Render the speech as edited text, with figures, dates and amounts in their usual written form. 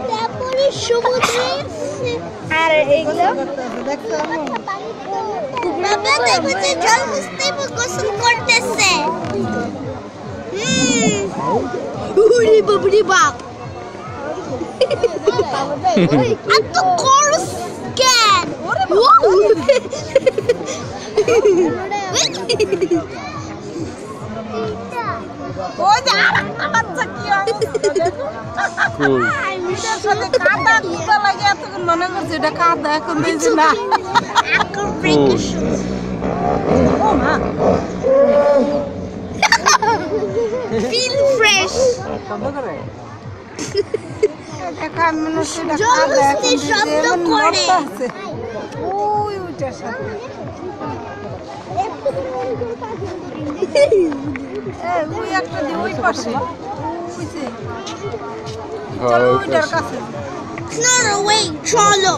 তারপরে সমুদ্রে আর এইগুলো বাবা দেখতে জল মুছতে গোসল করতেছে উরি বাবরি বাপ এত কোর্স কেন ওই যে আরেকটা বাচ্চা কি অবস্থা দেখো এটার সাথে কাদা কুদা লাগে এতক্ষণ মনে করছে এটা কাদা এখন দেখছি না এখন প্রিকশন ও মা ফিল ফ্রেশ শব্দ করে দেখা মনে হচ্ছে এটা কাদা এখন শব্দ করে ওই ওইটার সাথে ওই একটা দি ওই পাশে ওইছে চলো ওইটার কাছে চলো